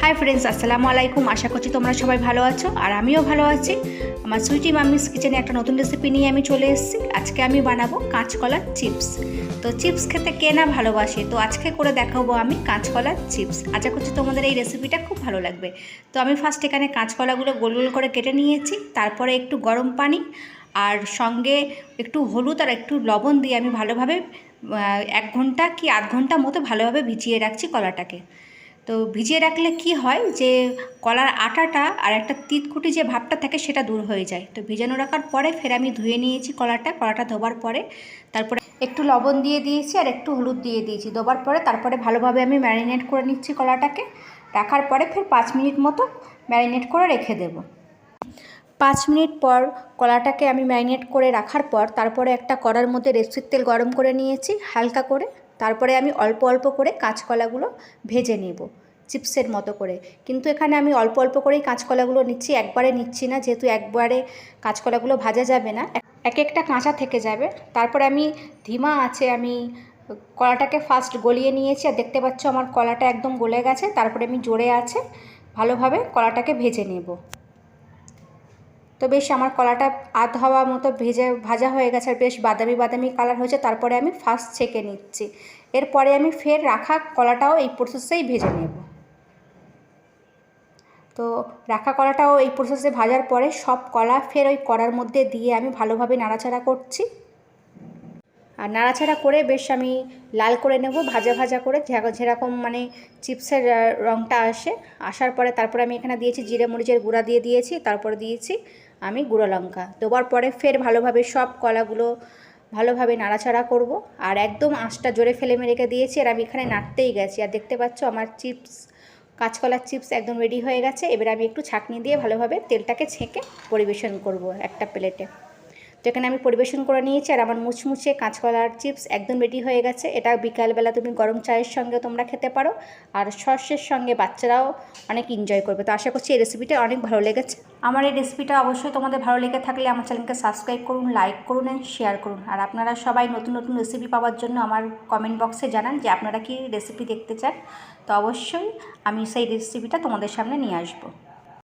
Hi friends, আসসালামু আলাইকুম। আশা করছি তোমরা সবাই ভালো আছো আর আমিও ভালো আছি। আমার সুইটি মাম্মিস কিচেনে একটা নতুন রেসিপি নিয়ে আমি চলে এসেছি। আজকে আমি বানাবো কাঁচকলার চিপস। তো চিপস খেতে কে না ভালোবাসে, তো আজকে করে দেখাবো আমি কাঁচকলার চিপস। আশা করছি তোমাদের এই রেসিপিটা খুব ভালো লাগবে। তো আমি ফার্স্ট এখানে কাঁচকলাগুলো গোল গোল করে কেটে নিয়েছি, তারপরে একটু গরম পানি আর সঙ্গে একটু হলুদ আর একটু লবণ দিয়ে আমি ভালোভাবে 1 ঘন্টা কি আধ ঘন্টা মতো ভালোভাবে ভিজিয়ে রাখছি কলাটাকে। তো ভিজিয়ে রাখলে কি হয় যে কলার আটাটা আর একটা তিতকুটি যে ভাবটা থাকে সেটা দূর হয়ে যায়। তো ভিজানো রাখার পরে ফের আমি ধুয়ে নিয়েছি কলাটা ধোবার পরে তারপরে একটু লবণ দিয়ে দিয়েছি আর একটু হলুদ দিয়ে দিয়েছি। ধোবার পরে তারপরে ভালোভাবে আমি ম্যারিনেট করে নিচ্ছি কলাটাকে। রাখার পরে ফের 5 মিনিট মতো ম্যারিনেট করে রেখে দেব। 5 মিনিট পর কলাটাকে আমি ম্যারিনেট করে রাখার পর তারপরে একটা কড়ার মধ্যে রেপসির তেল গরম করে নিয়েছি হালকা করে। তারপরে আমি অল্প অল্প করে কাঁচকলাগুলো ভেজে নেব চিপসের মতো করে। কিন্তু এখানে আমি অল্প অল্প করেই কাঁচকলাগুলো নিচ্ছি, একবারে নিচ্ছি না, যেহেতু একবারে কাঁচকলাগুলো ভাজা যাবে না, এক একটা কাঁচা থেকে যাবে। তারপরে আমি ধিমা আছে আমি কলাটাকে ফার্স্ট গলিয়ে নিয়েছি আর দেখতে পাচ্ছ আমার কলাটা একদম গলে গেছে। তারপরে আমি জোরে আছে ভালোভাবে কলাটাকে ভেজে নেব। তো বেশ আমার কলাটা আধ হওয়া মতো ভাজা হয়ে গেছে আর বেশ বাদামি বাদামি কালার হয়েছে। তারপরে আমি ফার্স্ট ছেঁকে নিচ্ছি। এরপরে আমি ফের রাখা কলাটাও এই প্রসেসেই ভেজে নেব। তো রাখা কলাটাও এই প্রসেসে ভাজার পরে সব কলা ফের ওই কড়ার মধ্যে দিয়ে আমি ভালোভাবে নাড়াচাড়া করছি। আর নাড়াচাড়া করে বেশ আমি লাল করে নেব, ভাজা ভাজা করে, যেরকম মানে চিপসের রঙটা আসার পরে তারপরে আমি এখানে দিয়েছি জিরে মরিচের গুঁড়া দিয়ে দিয়েছি। তারপরে দিয়েছি আমি গুঁড়ো লঙ্কা। দেওয়ার পরে ফের ভালোভাবে সব কলাগুলো ভালোভাবে নাড়াচাড়া করব। আর একদম আঁচটা জোরে ফ্লেমে রেখে দিয়েছি আর আমি এখানে নাড়তেই গেছি। আর দেখতে পাচ্ছ আমার কাঁচকলার চিপস একদম রেডি হয়ে গেছে। এবার আমি একটু ছাঁকনি দিয়ে ভালোভাবে তেলটাকে ছেঁকে পরিবেশন করব একটা প্লেটে। তো এখানে আমি পরিবেশন করে নিয়েছি আর আমার মুচমুচে কাঁচকলার চিপস একদম রেডি হয়ে গেছে। এটা বিকালবেলা তুমি গরম চায়ের সঙ্গে তোমরা খেতে পারো আর সসের সঙ্গে বাচ্চারাও অনেক এনজয় করবে। তো আশা করছি এই রেসিপিটা অনেক ভালো লেগেছে। আমার এই রেসিপিটা অবশ্যই তোমাদের ভালো লেগে থাকলে আমার চ্যানেলকে সাবস্ক্রাইব করুন, লাইক করুন অ্যান্ড শেয়ার করুন। আর আপনারা সবাই নতুন নতুন রেসিপি পাওয়ার জন্য আমার কমেন্ট বক্সে জানান যে আপনারা কি রেসিপি দেখতে চান। তো অবশ্যই আমি সেই রেসিপিটা তোমাদের সামনে নিয়ে আসবো।